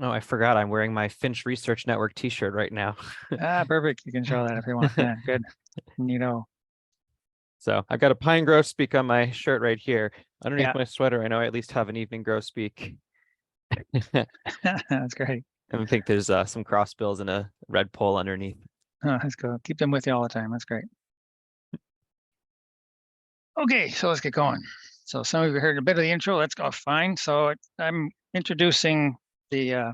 Oh, I forgot. I'm wearing my Finch Research Network t-shirt right now. Ah, perfect. You can show that if you want. Yeah, good. Neato. So I've got a pine grosbeak on my shirt right here. Underneath Yeah, my sweater, I know I at least have an evening grosbeak. I that's great. think there's some crossbills and a red pole underneath. Oh, that's cool. Keep them with you all the time. That's great. Okay, so let's get going. So some of you heard a bit of the intro. Let's go. Fine. So I'm introducing the uh,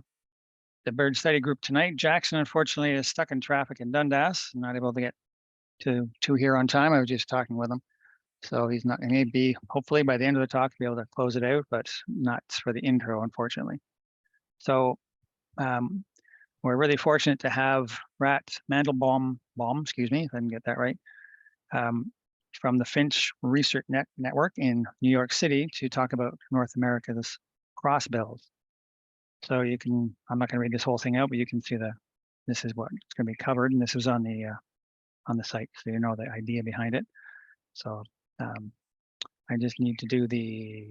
the bird study group tonight. Jackson, unfortunately, is stuck in traffic in Dundas, not able to get to here on time. I was just talking with him. So he's not, he may be, hopefully by the end of the talk, be able to close it out, but not for the intro, unfortunately. So um, we're really fortunate to have Mandelbaum, excuse me, if I can get that right, um, from the Finch Research Network in New York City to talk about North America's crossbills. So you can, I'm not going to read this whole thing out, but you can see this is what it's going to be covered, and this was on the site, so you know the idea behind it. So um, I just need to do the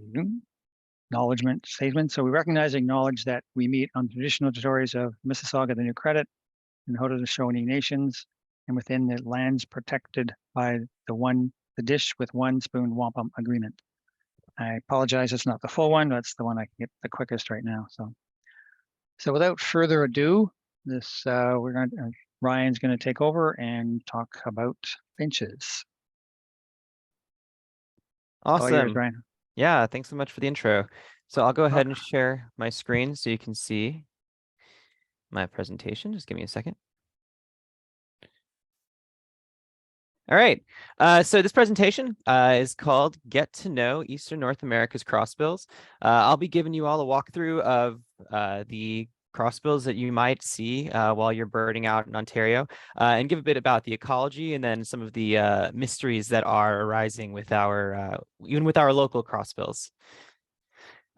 acknowledgement statement. So we recognize and acknowledge that we meet on traditional territories of Mississauga, the New Credit, and Haudenosaunee nations, and within the lands protected by the dish with one spoon wampum agreement. I apologize, it's not the full one. That's the one I can get the quickest right now. So without further ado, Ryan's going to take over and talk about finches. All yours, Awesome. Ryan. Yeah, thanks so much for the intro. So I'll go Oh, ahead and share my screen so you can see my presentation. Just give me a second. All right. So this presentation is called Get to Know Eastern North America's Crossbills. I'll be giving you all a walkthrough of the crossbills that you might see while you're birding out in Ontario, and give a bit about the ecology and then some of the mysteries that are arising with our even with our local crossbills.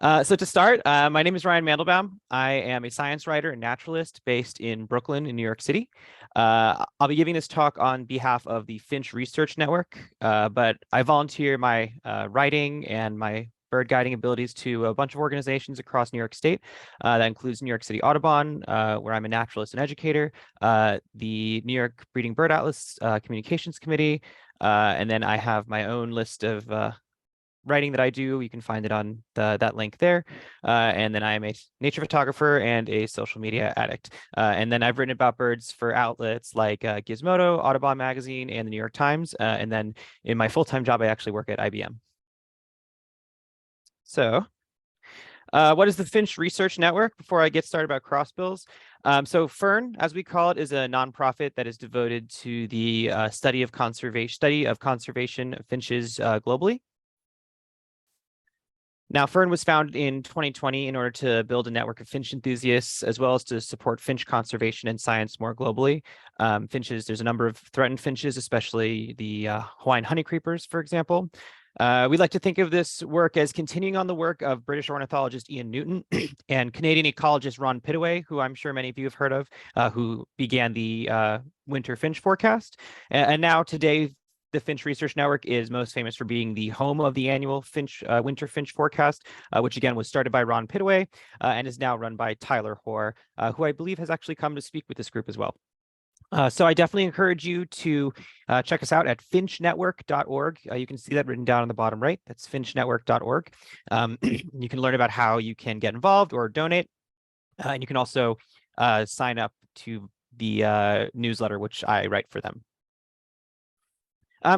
So to start, my name is Ryan Mandelbaum. I am a science writer and naturalist based in Brooklyn in New York City. I'll be giving this talk on behalf of the Finch Research Network, but I volunteer my writing and my bird guiding abilities to a bunch of organizations across New York State. That includes New York City Audubon, where I'm a naturalist and educator, the New York Breeding Bird Atlas Communications Committee, and then I have my own list of writing that I do. You can find it on that link there. And then I am a nature photographer and a social media addict. And then I've written about birds for outlets like Gizmodo, Audubon Magazine, and the New York Times. And then in my full-time job, I actually work at IBM. So what is the Finch Research Network? Before I get started about crossbills. So FERN, as we call it, is a nonprofit that is devoted to the study of conservation of finches globally. Now, Fern was founded in 2020 in order to build a network of finch enthusiasts, as well as to support finch conservation and science more globally. Finches, there's a number of threatened finches, especially the Hawaiian honeycreepers, for example. We like to think of this work as continuing on the work of British ornithologist Ian Newton and Canadian ecologist Ron Pittaway, who I'm sure many of you have heard of, who began the winter finch forecast. And now today, the Finch Research Network is most famous for being the home of the annual winter finch forecast, which again was started by Ron Pittaway and is now run by Tyler Hoare, who I believe has actually come to speak with this group as well. So I definitely encourage you to check us out at finchnetwork.org. You can see that written down on the bottom right. That's finchnetwork.org. You can learn about how you can get involved or donate. And you can also sign up to the newsletter, which I write for them.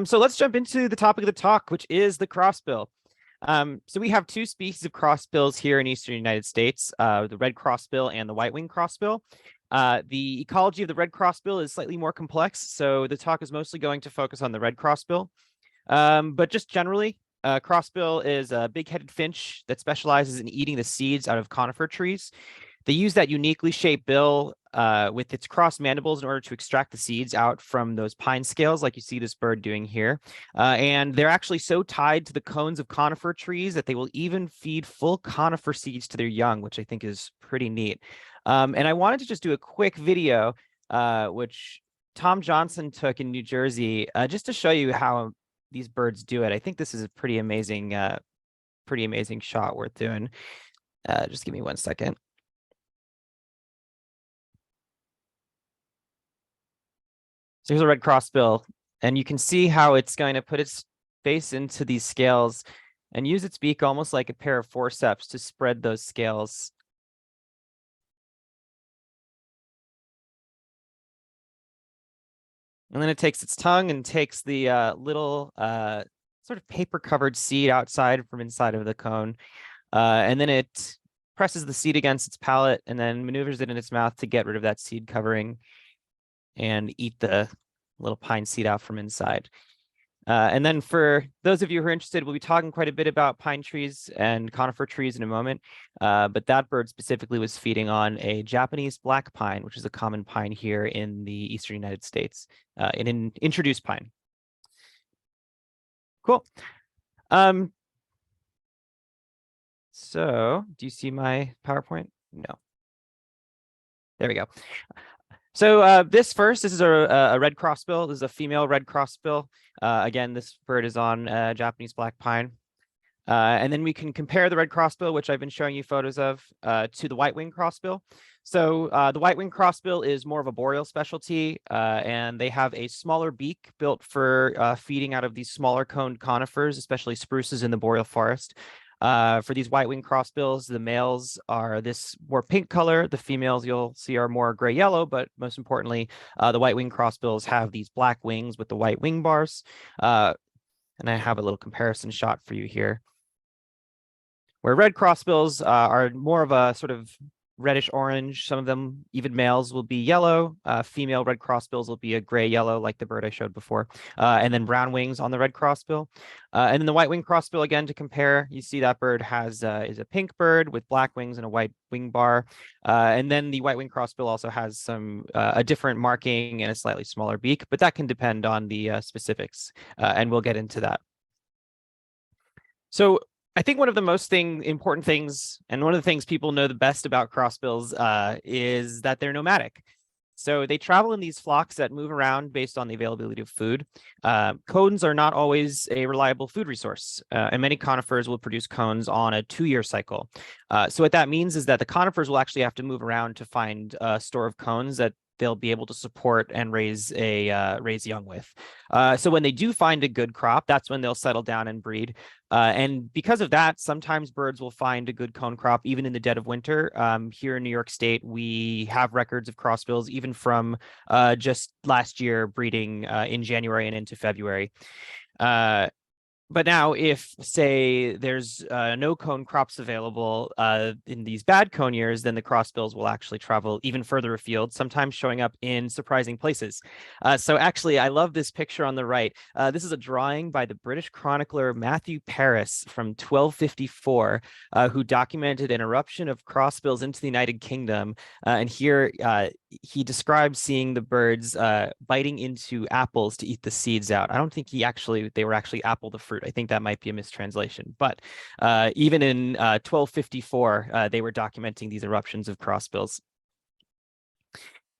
So let's jump into the topic of the talk, which is the crossbill. So we have two species of crossbills here in eastern United States, the red crossbill and the white-winged crossbill. The ecology of the red crossbill is slightly more complex, so the talk is mostly going to focus on the red crossbill. But just generally, crossbill is a big-headed finch that specializes in eating the seeds out of conifer trees. They use that uniquely shaped bill with its crossed mandibles in order to extract the seeds out from those pine scales, like you see this bird doing here. And they're actually so tied to the cones of conifer trees that they will even feed full conifer seeds to their young, which I think is pretty neat. And I wanted to just do a quick video, which Tom Johnson took in New Jersey, just to show you how these birds do it. I think this is a pretty amazing shot worth doing. Just give me 1 second. here's a red crossbill, and you can see how it's going to put its face into these scales and use its beak almost like a pair of forceps to spread those scales. And then it takes its tongue and takes the little sort of paper-covered seed outside from inside of the cone. And then it presses the seed against its palate and then maneuvers it in its mouth to get rid of that seed covering and eat the little pine seed out from inside. And then for those of you who are interested, we'll be talking quite a bit about pine trees and conifer trees in a moment. But that bird specifically was feeding on a Japanese black pine, which is a common pine here in the eastern United States, an introduced pine. Cool. So do you see my PowerPoint? No. There we go. So this is a red crossbill. This is a female red crossbill. Again, this bird is on Japanese black pine. And then we can compare the red crossbill, which I've been showing you photos of, to the white-winged crossbill. So the white-winged crossbill is more of a boreal specialty, and they have a smaller beak built for feeding out of these smaller coned conifers, especially spruces in the boreal forest. For these white-winged crossbills, the males are this more pink color. The females you'll see are more gray-yellow, but most importantly, the white-winged crossbills have these black wings with the white wing bars. And I have a little comparison shot for you here, where red crossbills are more of a sort of reddish orange. Some of them, even males, will be yellow. Female red crossbills will be a gray yellow, like the bird I showed before. And then brown wings on the red crossbill. And then the white wing crossbill, again, to compare, you see that bird is a pink bird with black wings and a white wing bar. And then the white wing crossbill also has some a different marking and a slightly smaller beak, but that can depend on the specifics, and we'll get into that. So I think one of the most important things, and one of the things people know the best about crossbills is that they're nomadic. So they travel in these flocks that move around based on the availability of food. Cones are not always a reliable food resource, and many conifers will produce cones on a 2-year cycle. So what that means is that the conifers will actually have to move around to find a store of cones that they'll be able to support and raise young with. So when they do find a good crop, that's when they'll settle down and breed. And because of that, sometimes birds will find a good cone crop even in the dead of winter. Here in New York State, we have records of crossbills even from just last year breeding in January and into February. But now if, say, there's no cone crops available in these bad cone years, then the crossbills will actually travel even further afield, sometimes showing up in surprising places. So actually, I love this picture on the right. This is a drawing by the British chronicler Matthew Paris from 1254, who documented an eruption of crossbills into the United Kingdom. And here he describes seeing the birds biting into apples to eat the seeds out. I don't think they were actually apple the fruit. I think that might be a mistranslation. But even in 1254, they were documenting these eruptions of crossbills.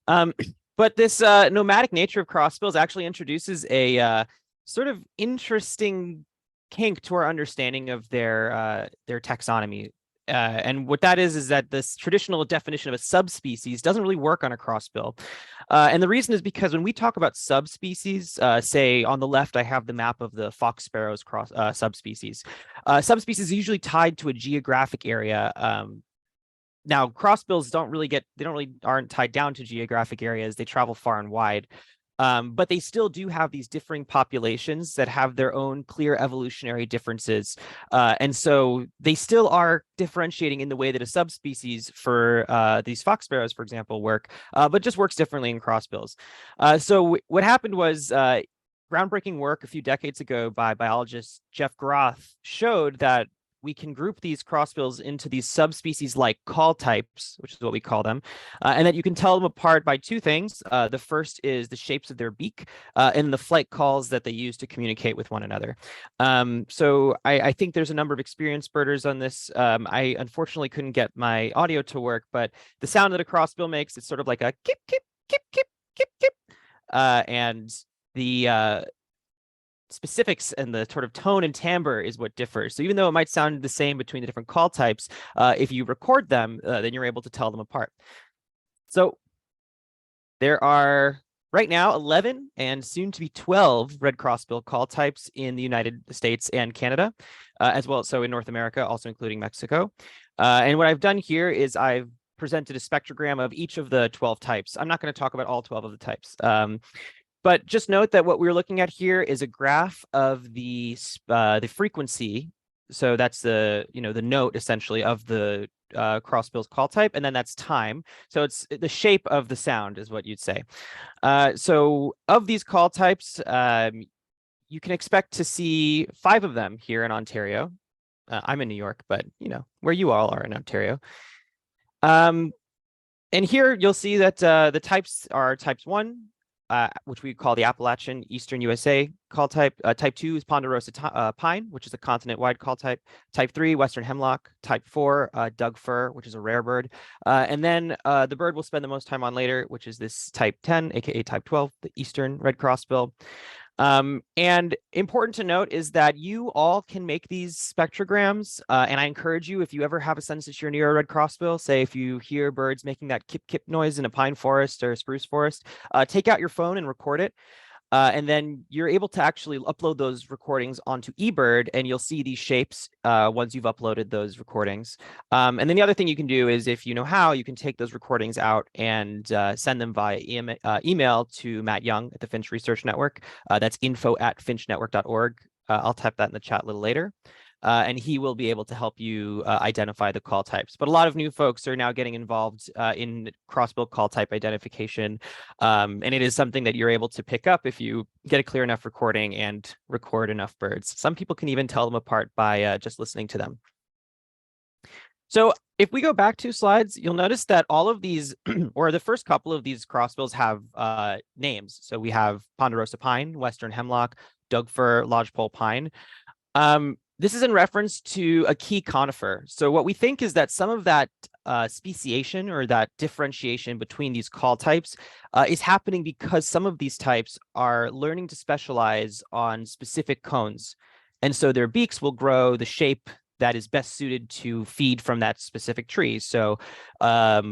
But this nomadic nature of crossbills actually introduces a sort of interesting kink to our understanding of their taxonomy. And what that is that this traditional definition of a subspecies doesn't really work on a crossbill. And the reason is because when we talk about subspecies, say on the left, I have the map of the fox sparrow's subspecies. Subspecies are usually tied to a geographic area. Now, crossbills aren't tied down to geographic areas. They travel far and wide. But they still do have these differing populations that have their own clear evolutionary differences. And so they still are differentiating in the way that a subspecies for these fox sparrows, for example, work, but just works differently in crossbills. So what happened was groundbreaking work a few decades ago by biologist Jeff Groth showed that we can group these crossbills into these subspecies like call types, which is what we call them, and that you can tell them apart by two things. The first is the shapes of their beak and the flight calls that they use to communicate with one another. So I think there's a number of experienced birders on this. I unfortunately couldn't get my audio to work, but the sound that a crossbill makes, it's sort of like a kip, kip, kip, kip, kip, kip. And the specifics and the sort of tone and timbre is what differs. So even though it might sound the same between the different call types, if you record them, then you're able to tell them apart. So there are Right now, 11 and soon to be 12 red crossbill call types in the United States and Canada, as well as so in North America, also including Mexico. And what I've done here is I've presented a spectrogram of each of the 12 types. I'm not going to talk about all 12 of the types. But just note that what we're looking at here is a graph of the frequency. So that's the note essentially of the crossbill's call type, and then that's time. So it's the shape of the sound is what you'd say. So of these call types, you can expect to see 5 of them here in Ontario. I'm in New York, but where you all are in Ontario. And here you'll see that the types are types 1, which we call the Appalachian Eastern USA call type. Type 2 is ponderosa pine, which is a continent-wide call type. Type 3, western hemlock. Type 4, Doug fir, which is a rare bird. And then the bird we'll spend the most time on later, which is this type 10, aka type 12, the eastern red crossbill. And important to note is that you all can make these spectrograms, and I encourage you, if you ever have a census year near a red crossbill, say if you hear birds making that kip kip noise in a pine forest or a spruce forest, take out your phone and record it. And then you're able to actually upload those recordings onto eBird, and you'll see these shapes once you've uploaded those recordings. And then the other thing you can do is, if you know how, you can take those recordings out and send them via email to Matt Young at the Finch Research Network. That's info@finchnetwork.org. I'll type that in the chat a little later. And he will be able to help you identify the call types. But a lot of new folks are now getting involved in crossbill call type identification. And it is something that you're able to pick up if you get a clear enough recording and record enough birds. Some people can even tell them apart by just listening to them. So if we go back 2 slides, you'll notice that all of these, or the first couple of these crossbills have names. So we have ponderosa pine, western hemlock, Doug fir, lodgepole pine. This is in reference to a key conifer. So what we think is that some of that speciation or that differentiation between these call types is happening because some of these types are learning to specialize on specific cones. And so their beaks will grow the shape that is best suited to feed from that specific tree. So a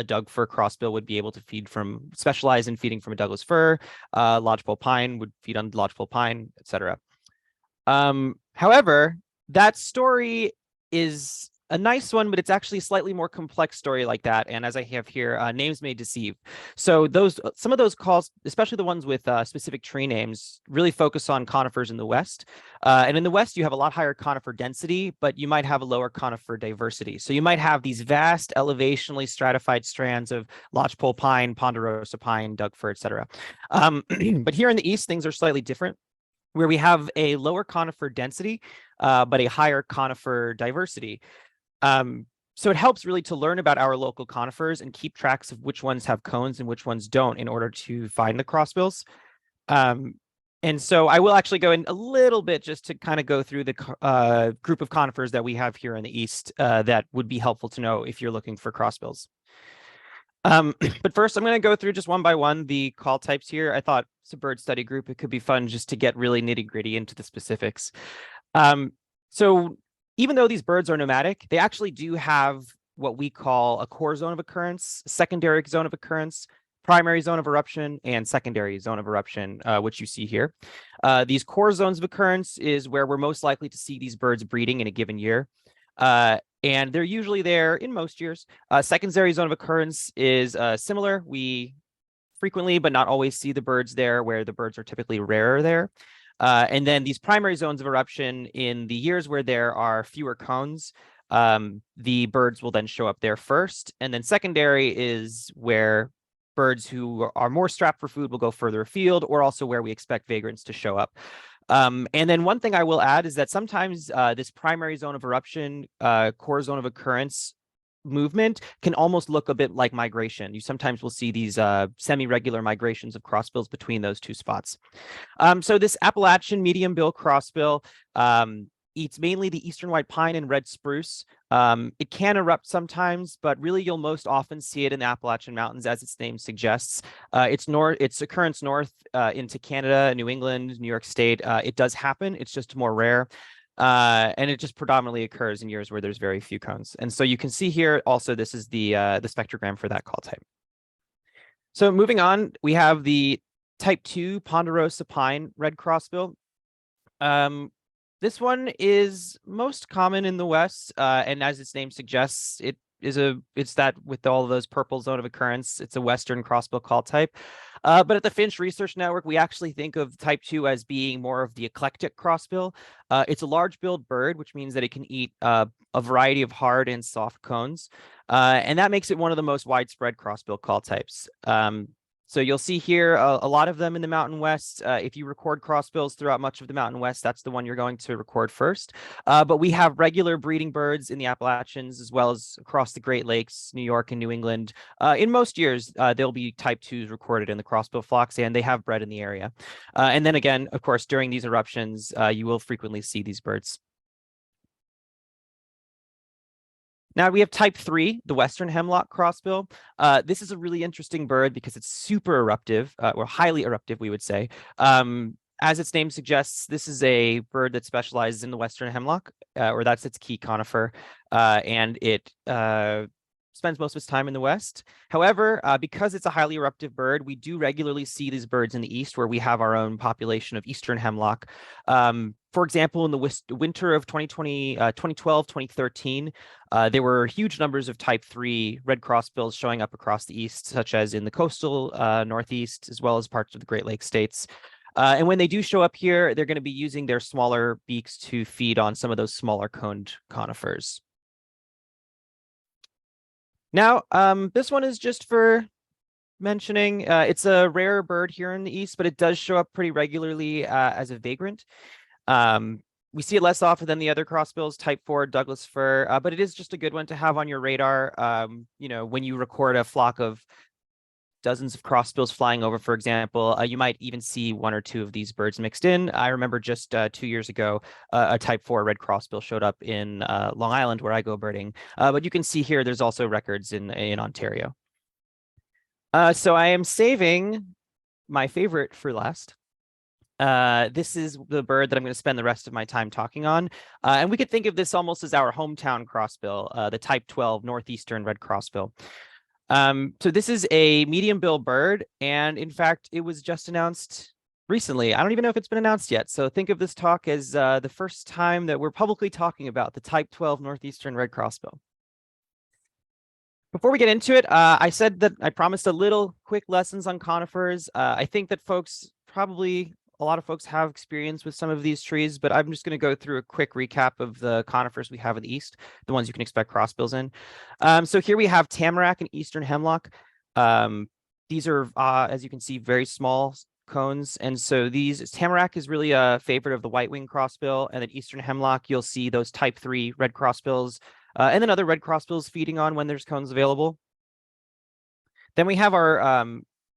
Doug fir crossbill would be able to specialize in feeding from a Douglas fir. Lodgepole pine would feed on lodgepole pine, etc. However, that story is a nice one, but it's actually a slightly more complex story like that. And as I have here, names may deceive. So some of those calls, especially the ones with specific tree names, really focus on conifers in the West. And in the West, you have a lot higher conifer density, but you might have a lower conifer diversity. So you might have these vast elevationally stratified strands of lodgepole pine, ponderosa pine, Doug fir, etc. But here in the East, things are slightly different, where we have a lower conifer density, but a higher conifer diversity. So it helps really to learn about our local conifers and keep tracks of which ones have cones and which ones don't in order to find the crossbills. And so I will actually go in a little bit just to kind of go through the group of conifers that we have here in the East that would be helpful to know if you're looking for crossbills. But first, I'm going to go through just one by one the call types here. I thought it's a bird study group. It could be fun just to get really nitty gritty into the specifics. So even though these birds are nomadic, they actually do have what we call a core zone of occurrence, secondary zone of occurrence, primary zone of eruption, and secondary zone of eruption, which you see here. These core zones of occurrence is where we're most likely to see these birds breeding in a given year. And they're usually there in most years. Secondary zone of occurrence is similar. We frequently, but not always, see the birds there, where the birds are typically rarer there. And then these primary zones of eruption, in the years where there are fewer cones, the birds will then show up there first. And then secondary is where birds who are more strapped for food will go further afield, or also where we expect vagrants to show up. And then one thing I will add is that sometimes this primary zone of eruption, core zone of occurrence movement can almost look a bit like migration. You sometimes will see these semi-regular migrations of crossbills between those 2 spots. So this Appalachian medium bill crossbill eats mainly the eastern white pine and red spruce. It can erupt sometimes, but really you'll most often see it in the Appalachian Mountains, as its name suggests. Its occurrence north into Canada, New England, New York State. It does happen. It's just more rare. And it just predominantly occurs in years where there's very few cones. And so you can see here also, this is the spectrogram for that call type. So moving on, we have the type 2 ponderosa pine red crossbill. This one is most common in the West, and as its name suggests, it's that with all of those purple zone of occurrence, it's a Western crossbill call type. But at the Finch Research Network, we actually think of type 2 as being more of the eclectic crossbill. It's a large-billed bird, which means that it can eat a variety of hard and soft cones, and that makes it one of the most widespread crossbill call types. So you'll see here a lot of them in the Mountain West. If you record crossbills throughout much of the Mountain West, that's the one you're going to record first. But we have regular breeding birds in the Appalachians, as well as across the Great Lakes, New York and New England. In most years, there'll be type 2s recorded in the crossbill flocks, and they have bred in the area. And then again, of course, during these eruptions, you will frequently see these birds. Now we have type 3, the Western hemlock crossbill. This is a really interesting bird because it's super eruptive, or highly eruptive, we would say. As its name suggests, this is a bird that specializes in the Western hemlock, or that's its key conifer, and it spends most of its time in the West. However, because it's a highly eruptive bird, we do regularly see these birds in the East, where we have our own population of Eastern hemlock. For example, in the winter of 2012, 2013, there were huge numbers of type 3 red crossbills showing up across the East, such as in the coastal Northeast, as well as parts of the Great Lakes states. And when they do show up here, they're going to be using their smaller beaks to feed on some of those smaller coned conifers. Now, this one is just for mentioning. It's a rare bird here in the East, but it does show up pretty regularly as a vagrant. We see it less often than the other crossbills, type 4 Douglas fir, but it is just a good one to have on your radar. When you record a flock of dozens of crossbills flying over, for example, you might even see one or two of these birds mixed in. I remember just 2 years ago, a type 4 red crossbill showed up in Long Island, where I go birding. But you can see here, there's also records in Ontario. So I am saving my favorite for last. This is the bird that I'm going to spend the rest of my time talking on. And we could think of this almost as our hometown crossbill, the type 12 northeastern red crossbill. So this is a medium bill bird, and in fact, it was just announced recently. I don't even know if it's been announced yet. So think of this talk as the first time that we're publicly talking about the type 12 northeastern red crossbill. Before we get into it, I said that I promised a little quick lessons on conifers. I think that a lot of folks have experience with some of these trees, but I'm just going to go through a quick recap of the conifers we have in the East, the ones you can expect crossbills in. So here we have tamarack and eastern hemlock. These are, as you can see, very small cones. And so tamarack is really a favorite of the white-winged crossbill, and then eastern hemlock, you'll see those type 3 red crossbills, and then other red crossbills feeding on when there's cones available. Then we have our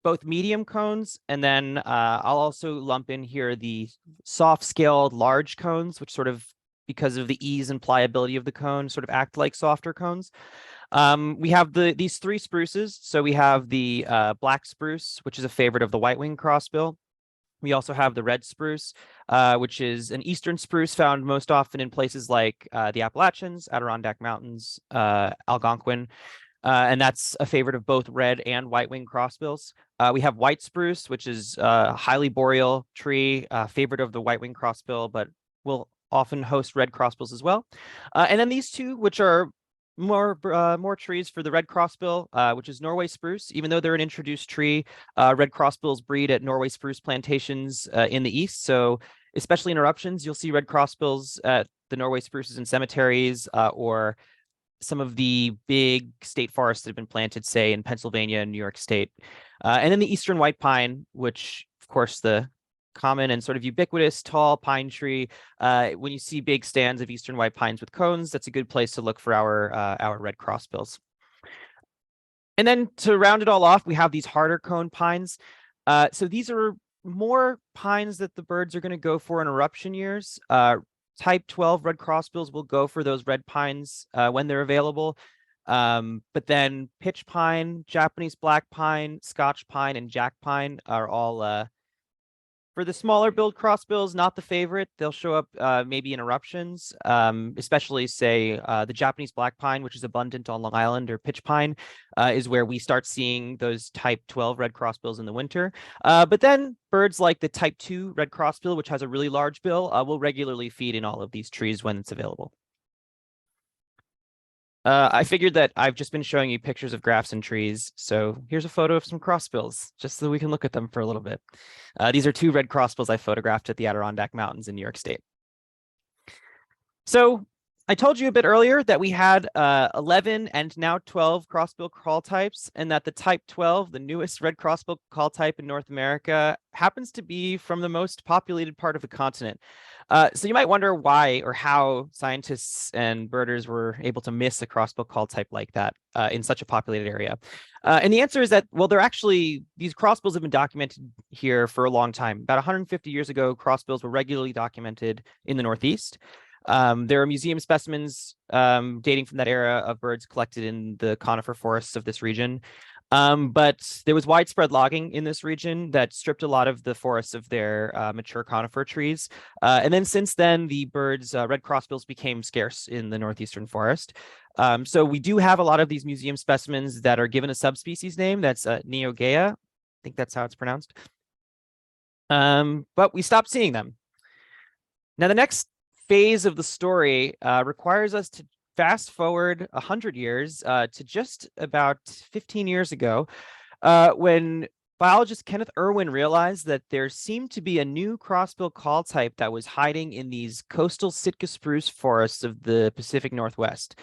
both medium cones, and then I'll also lump in here the soft-scaled large cones, which sort of, because of the ease and pliability of the cone, sort of act like softer cones. We have these 3 spruces. So we have the black spruce, which is a favorite of the white-winged crossbill. We also have the red spruce, which is an eastern spruce found most often in places like the Appalachians, Adirondack Mountains, Algonquin. And that's a favorite of both red and white-winged crossbills. We have white spruce, which is a highly boreal tree, favorite of the white-winged crossbill, but will often host red crossbills as well. And then these two, which are more trees for the red crossbill, which is Norway spruce. Even though they're an introduced tree, red crossbills breed at Norway spruce plantations in the East. So especially in eruptions, you'll see red crossbills at the Norway spruces in cemeteries, or some of the big state forests that have been planted, say, in Pennsylvania and New York State. And then the eastern white pine, which, of course, the common and sort of ubiquitous tall pine tree. When you see big stands of eastern white pines with cones, that's a good place to look for our red crossbills. And then to round it all off, we have these harder cone pines. So these are more pines that the birds are going to go for in eruption years. Type 12 red crossbills will go for those red pines when they're available. But then pitch pine, Japanese black pine, Scotch pine, and jack pine are all For the smaller billed crossbills, not the favorite. They'll show up maybe in eruptions, especially say the Japanese black pine, which is abundant on Long Island, or pitch pine, is where we start seeing those type 12 red crossbills in the winter. But then birds like the type 2 red crossbill, which has a really large bill, will regularly feed in all of these trees when it's available. I figured that I've just been showing you pictures of graphs and trees, so here's a photo of some crossbills, just so we can look at them for a little bit. These are 2 red crossbills I photographed at the Adirondack Mountains in New York State. So I told you a bit earlier that we had 11 and now 12 crossbill call types, and that the type 12, the newest red crossbill call type in North America, happens to be from the most populated part of the continent. So you might wonder why or how scientists and birders were able to miss a crossbill call type like that in such a populated area. And the answer is that, well, these crossbills have been documented here for a long time. About 150 years ago, crossbills were regularly documented in the Northeast. There are museum specimens dating from that era of birds collected in the conifer forests of this region. But there was widespread logging in this region that stripped a lot of the forests of their mature conifer trees. And then since then, the birds, red crossbills, became scarce in the northeastern forest. So we do have a lot of these museum specimens that are given a subspecies name. That's Neogea. I think that's how it's pronounced. But we stopped seeing them. Now, the next phase of the story requires us to fast forward 100 years to just about 15 years ago, when biologist Kenneth Irwin realized that there seemed to be a new crossbill call type that was hiding in these coastal Sitka spruce forests of the Pacific Northwest.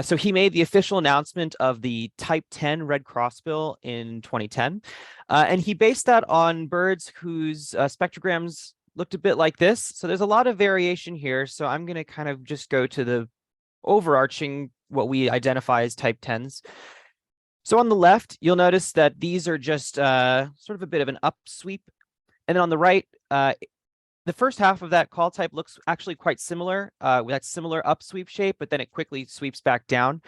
So he made the official announcement of the type 10 red crossbill in 2010. And he based that on birds whose spectrograms looked a bit like this. So there's a lot of variation here. So I'm going to kind of just go to the overarching, what we identify as type 10s. So on the left, you'll notice that these are just sort of a bit of an upsweep. And then on the right, the first half of that call type looks actually quite similar, with that similar upsweep shape, but then it quickly sweeps back down.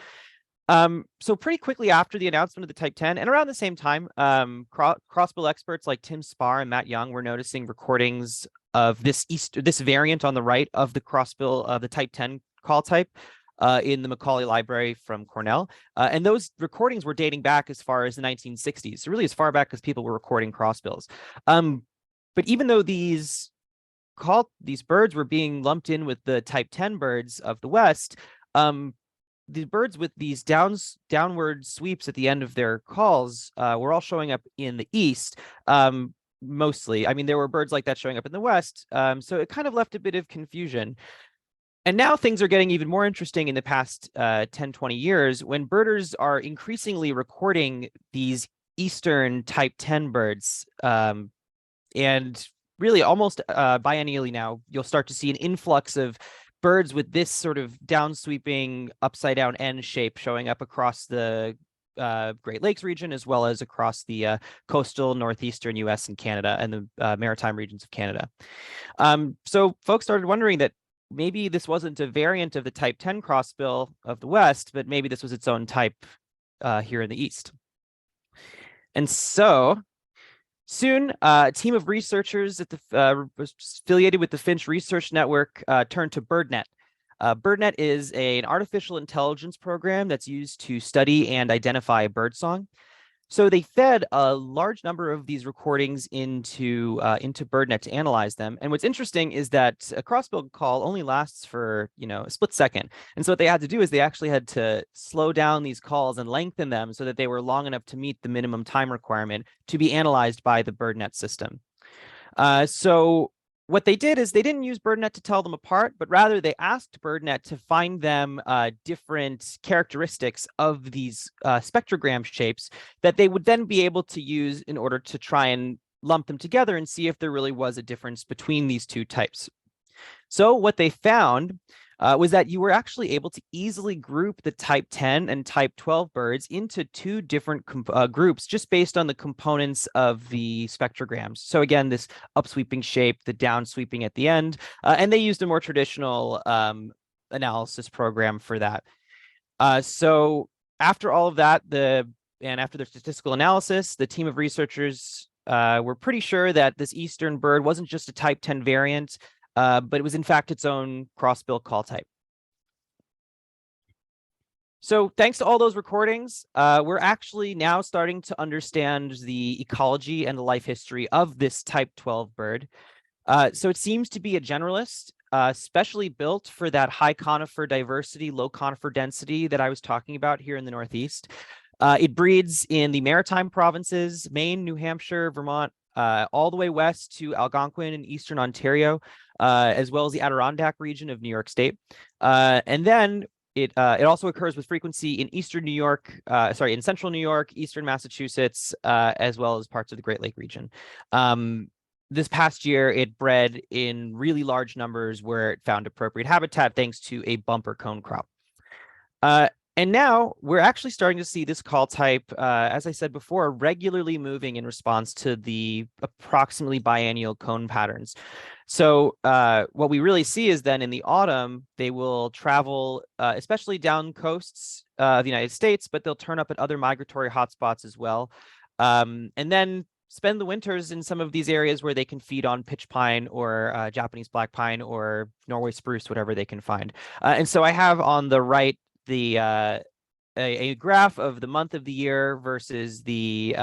So pretty quickly after the announcement of the type 10, and around the same time, crossbill experts like Tim Spar and Matt Young were noticing recordings of this variant on the right of the crossbill of the type 10 call type in the Macaulay Library from Cornell. And those recordings were dating back as far as the 1960s, so really as far back as people were recording crossbills. But even though these birds were being lumped in with the type 10 birds of the West, the birds with these downward sweeps at the end of their calls were all showing up in the East, mostly. I mean, there were birds like that showing up in the West, so it kind of left a bit of confusion. And now things are getting even more interesting in the past 10, 20 years, when birders are increasingly recording these Eastern type 10 birds. And really almost biennially now, you'll start to see an influx of birds with this sort of down sweeping upside down N shape showing up across the Great Lakes region, as well as across the coastal northeastern US and Canada and the maritime regions of Canada. So folks started wondering that maybe this wasn't a variant of the type 10 crossbill of the West, but maybe this was its own type here in the East. And so soon, a team of researchers at the affiliated with the Finch Research Network turned to BirdNet. BirdNet is an artificial intelligence program that's used to study and identify birdsong. So they fed a large number of these recordings into BirdNet to analyze them. And what's interesting is that a crossbill call only lasts for, a split second. And so what they had to do is they actually had to slow down these calls and lengthen them so that they were long enough to meet the minimum time requirement to be analyzed by the BirdNet system. So what they did is they didn't use BirdNet to tell them apart, but rather they asked BirdNet to find them different characteristics of these spectrogram shapes that they would then be able to use in order to try and lump them together and see if there really was a difference between these two types. So what they found was that you were actually able to easily group the type 10 and type 12 birds into two different groups just based on the components of the spectrograms. So again, this upsweeping shape, the downsweeping at the end, and they used a more traditional analysis program for that. So after all of that, after their statistical analysis, the team of researchers we're pretty sure that this eastern bird wasn't just a type 10 variant, but it was in fact its own crossbill call type. So thanks to all those recordings, we're actually now starting to understand the ecology and the life history of this type 12 bird. So it seems to be a generalist, specially built for that high conifer diversity, low conifer density that I was talking about here in the Northeast. It breeds in the maritime provinces, Maine, New Hampshire, Vermont, all the way west to Algonquin in eastern Ontario, as well as the Adirondack region of New York State. And then it also occurs with frequency in eastern New York, in central New York, eastern Massachusetts, as well as parts of the Great Lake region. This past year, it bred in really large numbers where it found appropriate habitat thanks to a bumper cone crop. And now we're actually starting to see this call type, as I said before, regularly moving in response to the approximately biennial cone patterns. So what we really see is then in the autumn, they will travel, especially down coasts of the United States, but they'll turn up at other migratory hotspots as well. And then spend the winters in some of these areas where they can feed on pitch pine or Japanese black pine or Norway spruce, whatever they can find. And so I have on the right a graph of the month of the year versus the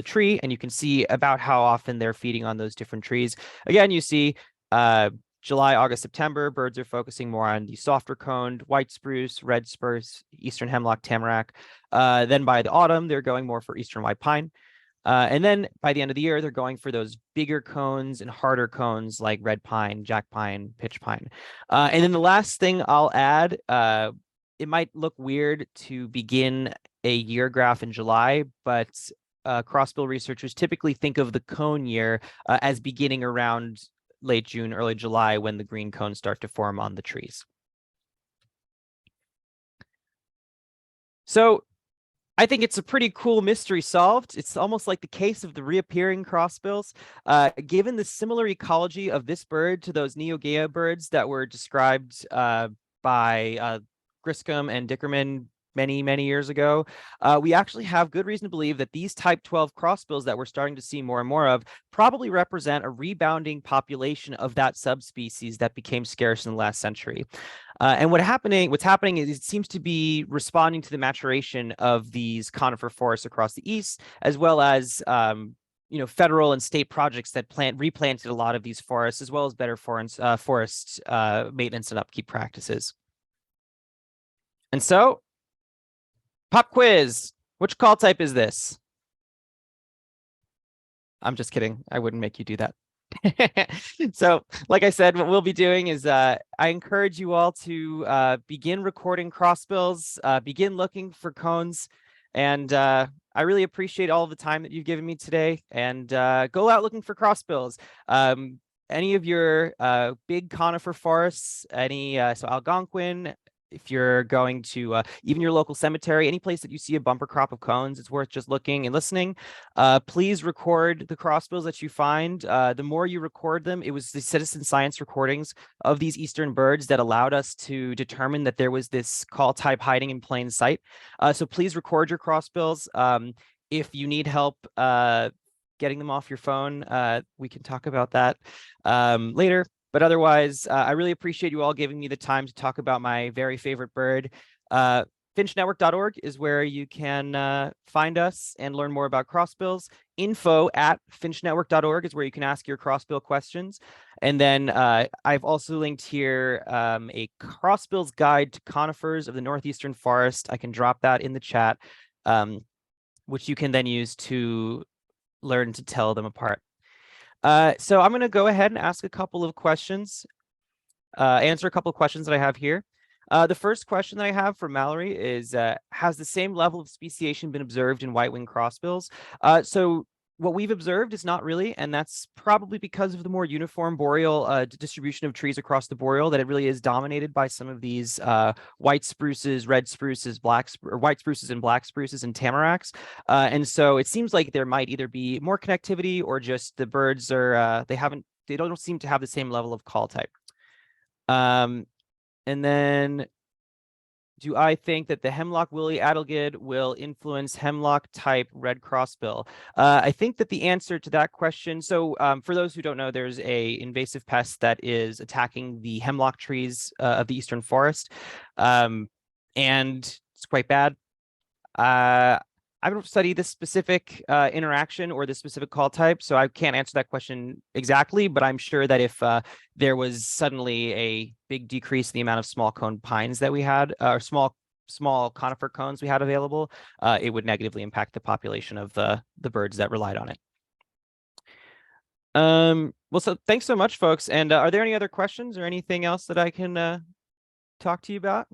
tree, and you can see about how often they're feeding on those different trees. Again, you see July, August, September, birds are focusing more on the softer coned white spruce, red spruce, eastern hemlock, tamarack. Then by the autumn, they're going more for eastern white pine. And then by the end of the year, they're going for those bigger cones and harder cones like red pine, jack pine, pitch pine. And then the last thing I'll add, it might look weird to begin a year graph in July, but crossbill researchers typically think of the cone year as beginning around late June, early July, when the green cones start to form on the trees. So I think it's a pretty cool mystery solved. It's almost like the case of the reappearing crossbills. Given the similar ecology of this bird to those Neogea birds that were described by Griscom and Dickerman many, many years ago, we actually have good reason to believe that these type 12 crossbills that we're starting to see more and more of probably represent a rebounding population of that subspecies that became scarce in the last century. And what's happening is it seems to be responding to the maturation of these conifer forests across the east, as well as federal and state projects that replanted a lot of these forests, as well as better forest maintenance and upkeep practices. And so, pop quiz. Which call type is this? I'm just kidding. I wouldn't make you do that. So, like I said, what we'll be doing is I encourage you all to begin recording crossbills, begin looking for cones, and I really appreciate all the time that you've given me today. And go out looking for crossbills. Any of your big conifer forests, so Algonquin. If you're going to even your local cemetery, any place that you see a bumper crop of cones, it's worth just looking and listening. Please record the crossbills that you find. The more you record them, it was the citizen science recordings of these eastern birds that allowed us to determine that there was this call type hiding in plain sight. So please record your crossbills. If you need help getting them off your phone, we can talk about that later. But otherwise, I really appreciate you all giving me the time to talk about my very favorite bird. FinchNetwork.org is where you can find us and learn more about crossbills. Info@FinchNetwork.org is where you can ask your crossbill questions. And then I've also linked here a crossbills guide to conifers of the northeastern forest. I can drop that in the chat, which you can then use to learn to tell them apart. So I'm going to go ahead and ask a couple of questions, answer a couple of questions that I have here. The first question that I have for Mallory is, has the same level of speciation been observed in white-winged crossbills? So what we've observed is not really, and that's probably because of the more uniform boreal distribution of trees across the boreal, that it really is dominated by some of these white spruces, red spruces, white spruces and black spruces and tamaracks. And so it seems like there might either be more connectivity or just the birds are, they don't seem to have the same level of call type. And then do I think that the hemlock woolly adelgid will influence hemlock type red crossbill? I think that the answer to that question, so for those who don't know, there's a invasive pest that is attacking the hemlock trees of the eastern forest, and it's quite bad. I don't study this specific interaction or the specific call type, so I can't answer that question exactly, but I'm sure that if there was suddenly a big decrease in the amount of small cone pines that we had, or small conifer cones we had available, it would negatively impact the population of the birds that relied on it. Well, so thanks so much, folks. And are there any other questions or anything else that I can talk to you about?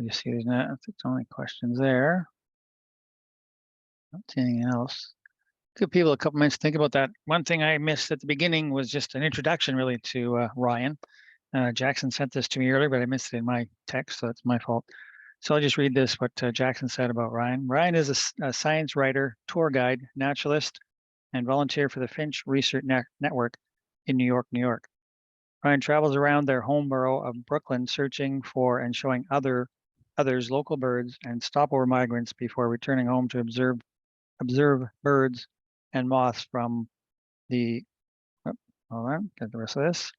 You see, there's not, I think there's only questions there. Not see anything else. Give people a couple minutes to think about that. One thing I missed at the beginning was just an introduction, really, to Ryan. Jackson sent this to me earlier, but I missed it in my text, so that's my fault. So I'll just read this, what Jackson said about Ryan. Ryan is a science writer, tour guide, naturalist, and volunteer for the Finch Research Network in New York, New York. Ryan travels around their home borough of Brooklyn, searching for and showing others local birds and stopover migrants before returning home to observe birds and moths from the, hold on, get the rest of this.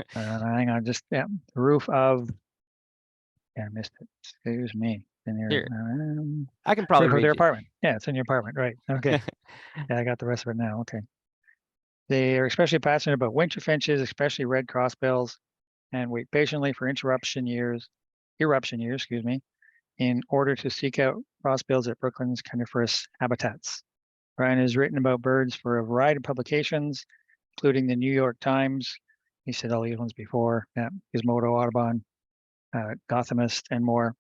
Hang on, just, the roof of, I missed it. Excuse me. In your, I can probably roof of read their it. apartment. Yeah, it's in your apartment, right? Okay. Yeah, I got the rest of it now. Okay. They are especially passionate about winter finches, especially red crossbills, and wait patiently for eruption years, excuse me, in order to seek out crossbills at Brooklyn's coniferous habitats. Ryan has written about birds for a variety of publications, including the New York Times. He said all these ones before, Gizmodo, Audubon, Gothamist, and more.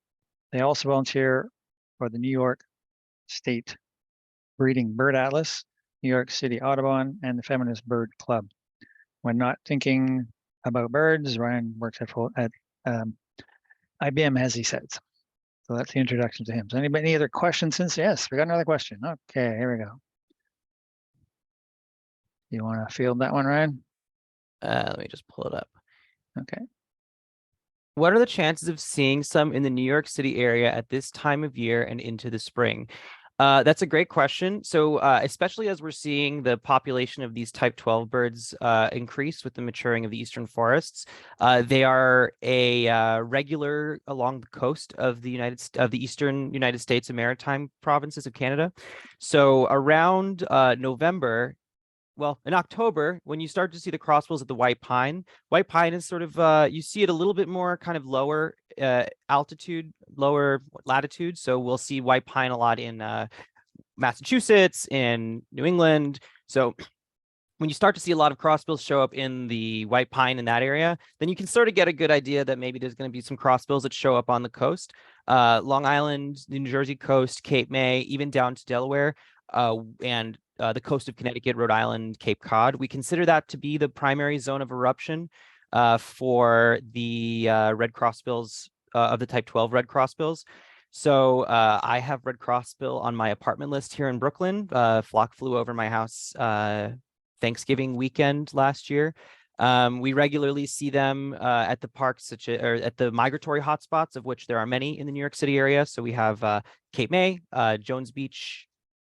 They also volunteer for the New York State Breeding Bird Atlas, New York City Audubon, and the Feminist Bird Club. When not thinking about birds, Ryan works at IBM, as he says. So that's the introduction to him. So anybody, any other questions since? Yes, we got another question. Okay, here we go. You want to field that one, Ryan? Let me just pull it up. Okay. What are the chances of seeing some in the New York City area at this time of year and into the spring? That's a great question. So especially as we're seeing the population of these type 12 birds increase with the maturing of the eastern forests, they are a regular along the coast of the eastern United States and maritime provinces of Canada. So around November, well, in October, when you start to see the crossbills at the white pine is sort of, you see it a little bit more kind of lower altitude, lower latitude. So we'll see white pine a lot in Massachusetts, in New England. So when you start to see a lot of crossbills show up in the white pine in that area, then you can sort of get a good idea that maybe there's going to be some crossbills that show up on the coast. Long Island, the New Jersey coast, Cape May, even down to Delaware, and the coast of Connecticut, Rhode Island, Cape Cod. We consider that to be the primary zone of eruption for the red crossbills of the type 12 red crossbills. So I have red crossbill on my apartment list here in Brooklyn. Flock flew over my house Thanksgiving weekend last year. We regularly see them at the parks, or at the migratory hotspots, of which there are many in the New York City area. So we have Cape May, Jones Beach,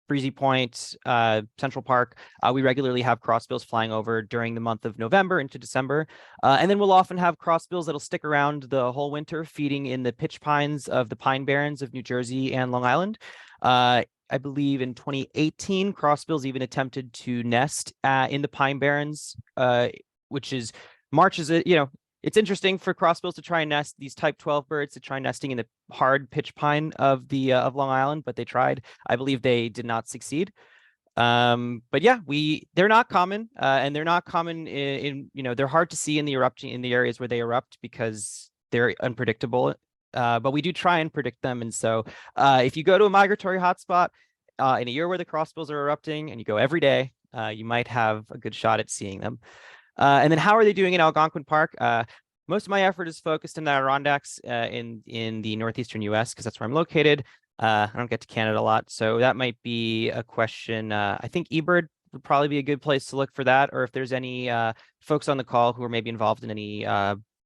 Breezy Point, Central Park. We regularly have crossbills flying over during the month of November into December. And then we'll often have crossbills that'll stick around the whole winter, feeding in the pitch pines of the pine barrens of New Jersey and Long Island. I believe in 2018, crossbills even attempted to nest in the pine barrens, which is March is it's interesting for crossbills to try and nest, these type 12 birds to try nesting in the hard pitch pine of the of Long Island, but they tried. I believe they did not succeed. But yeah, they're not common, and they're not common in they're hard to see in the areas where they erupt because they're unpredictable. But we do try and predict them, and so if you go to a migratory hotspot in a year where the crossbills are erupting, and you go every day, you might have a good shot at seeing them. And then how are they doing in Algonquin Park? Most of my effort is focused in the Adirondacks in the northeastern U.S. because that's where I'm located. I don't get to Canada a lot, so that might be a question. I think eBird would probably be a good place to look for that. Or if there's any folks on the call who are maybe involved in any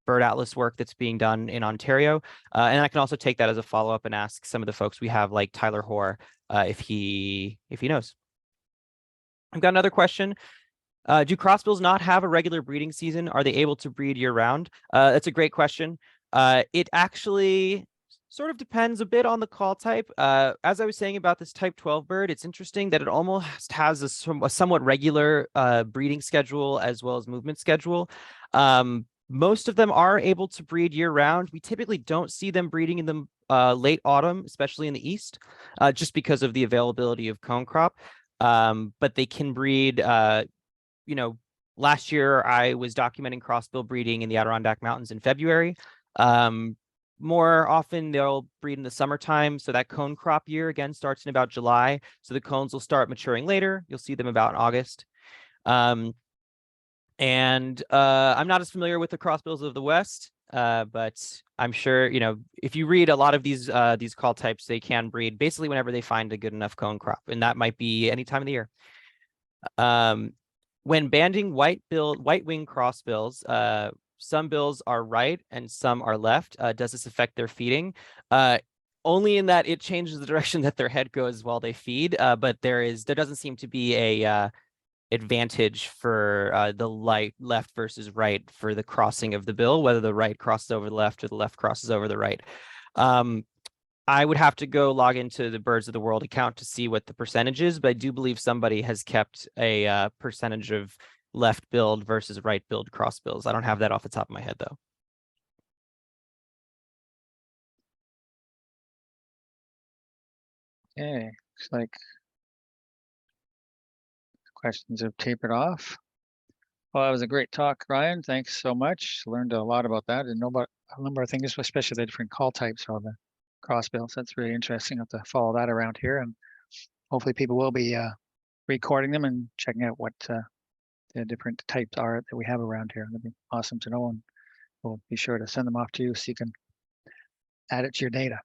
bird atlas work that's being done in Ontario. And I can also take that as a follow-up and ask some of the folks we have, like Tyler Hoare, if he knows. I've got another question. Do crossbills not have a regular breeding season? Are they able to breed year-round? That's a great question. It actually sort of depends a bit on the call type. As I was saying about this type 12 bird, it's interesting that it almost has a somewhat regular breeding schedule as well as movement schedule. Most of them are able to breed year-round. We typically don't see them breeding in the late autumn, especially in the east, just because of the availability of cone crop. But they can breed, last year I was documenting crossbill breeding in the Adirondack Mountains in February. More often they'll breed in the summertime. So that cone crop year again starts in about July. So the cones will start maturing later. You'll see them about in August. And I'm not as familiar with the crossbills of the West, but I'm sure, if you read a lot of these call types, they can breed basically whenever they find a good enough cone crop, and that might be any time of the year. When banding white-winged crossbills, some bills are right and some are left. Does this affect their feeding? Only in that it changes the direction that their head goes while they feed, but there doesn't seem to be a advantage for the left versus right for the crossing of the bill, whether the right crosses over the left or the left crosses over the right. I would have to go log into the Birds of the World account to see what the percentage is, but I do believe somebody has kept a percentage of left-billed versus right-billed crossbills. I don't have that off the top of my head, though. Okay, looks like questions have tapered off. Well, that was a great talk, Ryan. Thanks so much. Learned a lot about that and know about a number of things, especially the different call types of the crossbills. That's really interesting. I'll have to follow that around here, and hopefully people will be recording them and checking out what the different types are that we have around here. That'd be awesome to know, and we'll be sure to send them off to you so you can add it to your data.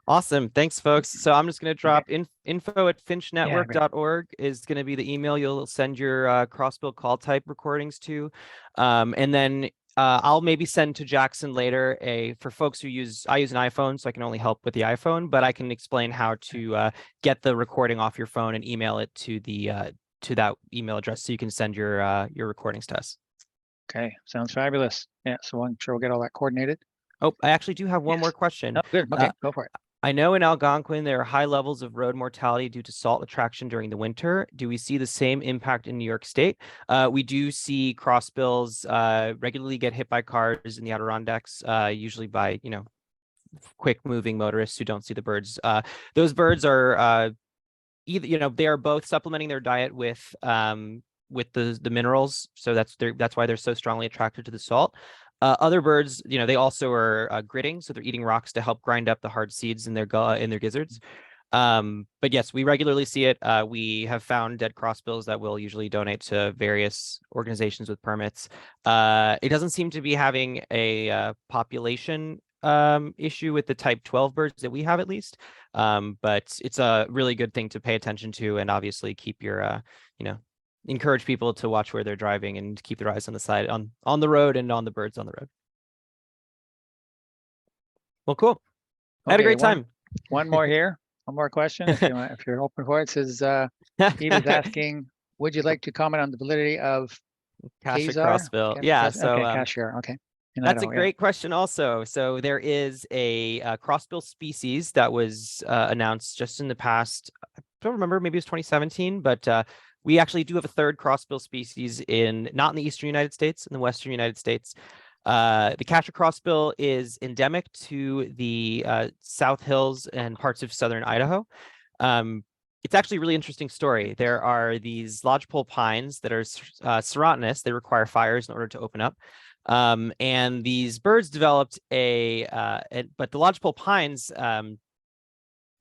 Awesome. Thanks, folks. So I'm just going to drop Okay. info at finchnetwork.org is going to be the email you'll send your crossbill call type recordings to. And then I'll maybe send to Jackson later for folks who I use an iPhone, so I can only help with the iPhone, but I can explain how to get the recording off your phone and email it to that email address so you can send your recordings to us. Okay, sounds fabulous. Yeah, so I'm sure we'll get all that coordinated. Oh, I actually do have one more question. Oh, good. Okay, go for it. I know in Algonquin there are high levels of road mortality due to salt attraction during the winter. Do we see the same impact in New York State? We do see crossbills regularly get hit by cars in the Adirondacks, usually by quick moving motorists who don't see the birds. Those birds are either they are both supplementing their diet with the minerals, so that's why they're so strongly attracted to the salt. Other birds, they also are gritting, so they're eating rocks to help grind up the hard seeds in their gizzards. But yes, we regularly see it. We have found dead crossbills that we'll usually donate to various organizations with permits. It doesn't seem to be having a population issue with the type 12 birds that we have, at least. But it's a really good thing to pay attention to, and obviously keep your encourage people to watch where they're driving and keep their eyes on the side on the road and on the birds on the road. Well, cool. I had a great time. One more here. One more question, if you're open for it. It says Steve is asking, would you like to comment on the validity of Cassia crossbill? Yeah. So Cassia. Okay. That's a great question also. So there is a crossbill species that was announced just in the past. I don't remember, maybe it was 2017, but we actually do have a third crossbill species not in the eastern United States, in the western United States. The Cassia crossbill is endemic to the South Hills and parts of southern Idaho. It's actually a really interesting story. There are these lodgepole pines that are serotinous. They require fires in order to open up. And these birds developed but the lodgepole pines,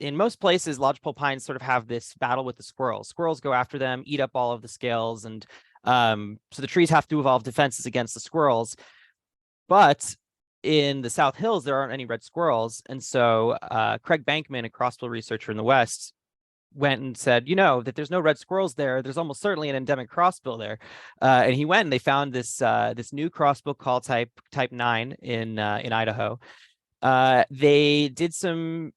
in most places, lodgepole pines sort of have this battle with the squirrels. Squirrels go after them, eat up all of the scales, and so the trees have to evolve defenses against the squirrels. But in the South Hills, there aren't any red squirrels, and so Craig Bankman, a crossbill researcher in the West, went and said, that there's no red squirrels there. There's almost certainly an endemic crossbill there. And he went and they found this new crossbill call type 9 in Idaho. They did some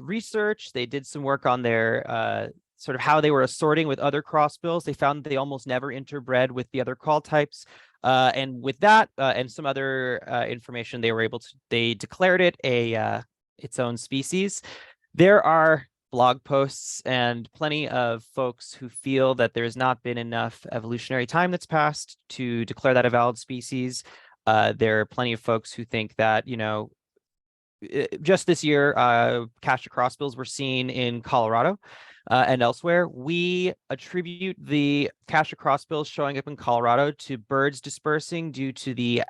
research. They did some work on their sort of how they were assorting with other crossbills. They found they almost never interbred with the other call types. And with that and some other information, they declared it its own species. There are blog posts and plenty of folks who feel that there's not been enough evolutionary time that's passed to declare that a valid species. There are plenty of folks who think that, just this year, Castor crossbills were seen in Colorado and elsewhere. We attribute the Castor crossbills showing up in Colorado to birds dispersing due to the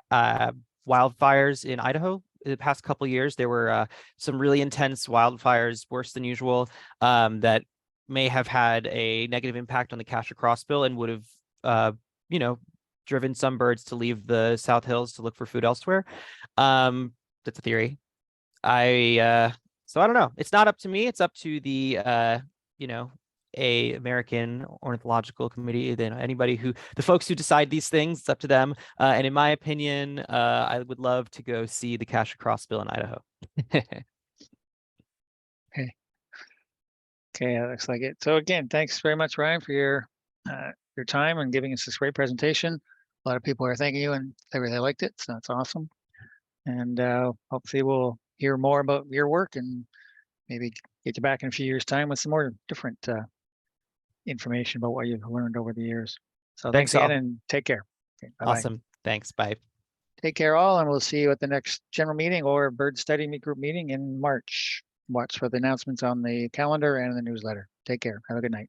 wildfires in Idaho. The past couple of years, there were some really intense wildfires, worse than usual, that may have had a negative impact on the Castor crossbill and would have, driven some birds to leave the South Hills to look for food elsewhere. That's a theory. So I don't know. It's not up to me. It's up to the American Ornithological Committee. Then the folks who decide these things, it's up to them. And in my opinion, I would love to go see the Castor crossbill in Idaho. Okay, that looks like it. So again, thanks very much, Ryan, for your time and giving us this great presentation. A lot of people are thanking you and they really liked it, so that's awesome. And hopefully we'll hear more about your work and maybe get you back in a few years' time with some more different information about what you've learned over the years. So thanks again and take care. Okay, bye-bye. Awesome. Thanks. Bye. Take care all, and we'll see you at the next general meeting or bird study group meeting in March. Watch for the announcements on the calendar and the newsletter. Take care. Have a good night.